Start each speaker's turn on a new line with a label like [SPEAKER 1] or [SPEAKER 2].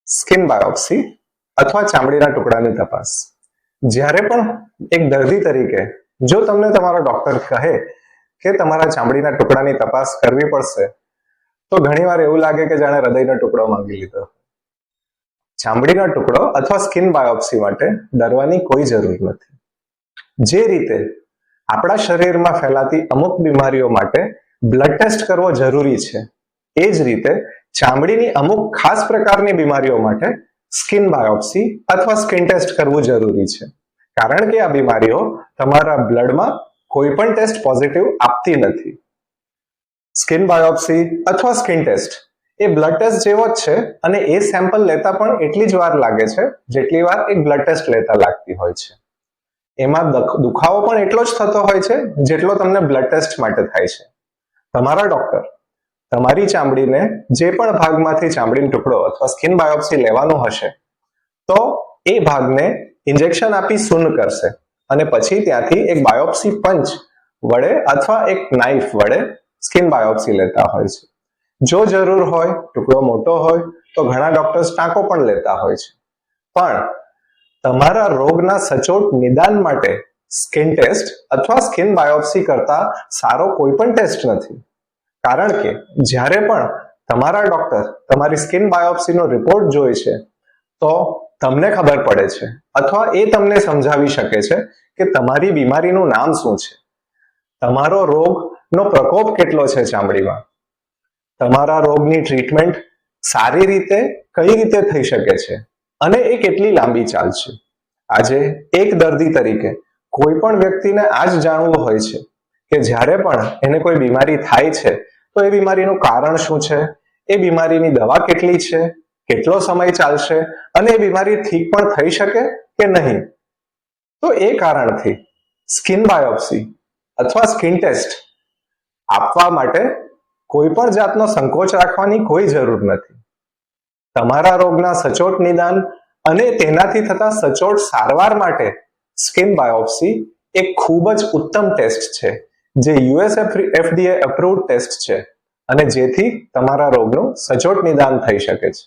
[SPEAKER 1] Skin biopsy અથવા ચામડીના ટુકડાની તપાસ. જ્યારે પણ એક દર્દી તરીકે જો તમને તમારો ડોક્ટર કહે કે તમારા ચામડીના ટુકડાની તપાસ કરવી પડશે, તો ઘણીવાર એવું લાગે કે જાણે હૃદયનો ટુકડો માંગી લીધો. ચામડીનો ટુકડો અથવા સ્કિન બાયોપ્સી માટે ડરવાની કોઈ જરૂર નથી. જે રીતે આપણા શરીરમાં ફેલાતી અમુક બીમારીઓ માટે બ્લડ ટેસ્ટ કરવો જરૂરી છે, એ જ રીતે ચામડીની અમુક ખાસ પ્રકારની બીમારીઓ માટે સ્કિન બાયોપ્સી અથવા સ્કિન ટેસ્ટ કરવું જરૂરી છે. કારણ કે આ બીમારીઓ તમારા બ્લડમાં કોઈ પણ ટેસ્ટ પોઝિટિવ આપતી નથી. સ્કિન બાયોપ્સી અથવા સ્કિન ટેસ્ટ એ બ્લડ ટેસ્ટ જેવો જ છે અને એ સેમ્પલ લેતા પણ એટલી જ વાર લાગે છે જેટલી વાર એક બ્લડ ટેસ્ટ લેતા લાગતી હોય છે. એમાં દુખાવો પણ એટલો જ થતો હોય છે જેટલો તમને બ્લડ ટેસ્ટ માટે થાય છે. તમારા ડોક્ટર તમારી ચામડીને જે પણ ભાગમાંથી ચામડીનો ટુકડો અથવા સ્કિન બાયોપ્સી લેવાનું હશે, તો એ ભાગને ઇન્જેક્શન આપી શૂન્ય કરશે અને પછી ત્યાંથી એક બાયોપ્સી પંચ વડે અથવા એક નાઇફ વડે સ્કિન બાયોપ્સી લેતા હોય છે. જો જરૂર હોય, ટુકડો મોટો હોય, તો ઘણા ડોક્ટર્સ ટાંકો પણ લેતા હોય છે. પણ તમારા રોગના સચોટ નિદાન માટે સ્કિન ટેસ્ટ અથવા સ્કિન બાયોપ્સી કરતા સારો કોઈ પણ ટેસ્ટ નથી. કારણ કે જ્યારે પણ તમારા ડોક્ટર તમારી સ્કિન બાયોપ્સીનો રિપોર્ટ જોઈ છે, તો તમને ખબર પડે છે અથવા એ તમને સમજાવી શકે છે કે તમારી બીમારીનું નામ શું છે, તમારો રોગનો પ્રકોપ કેટલો છે ચામડીમાં, તમારા રોગની ટ્રીટમેન્ટ સારી રીતે કઈ રીતે થઈ શકે છે અને એ કેટલી લાંબી ચાલશે. આજે એક દર્દી તરીકે કોઈ પણ વ્યક્તિને આ જ જાણવું હોય છે કે જ્યારે પણ એને કોઈ બીમારી થાય છે, તો એ બીમારીનું કારણ શું છે, એ બીમારીની દવા કેટલી છે, કેટલો સમય ચાલશે અને એ બીમારી ઠીક પણ થઈ શકે કે નહીં. તો એ કારણથી સ્કિન બાયોપ્સી અથવા સ્કિન ટેસ્ટ આપવા માટે કોઈ પણ જાતનો સંકોચ રાખવાની કોઈ જરૂર નથી. તમારા રોગના સચોટ નિદાન અને તેનાથી થતા સચોટ સારવાર માટે સ્કિન બાયોપ્સી એક ખૂબ જ ઉત્તમ ટેસ્ટ છે, જે યુએસ FDA એપ્રુવ્ડ ટેસ્ટ છે અને જેથી તમારા રોગનું સચોટ નિદાન થઈ શકે છે.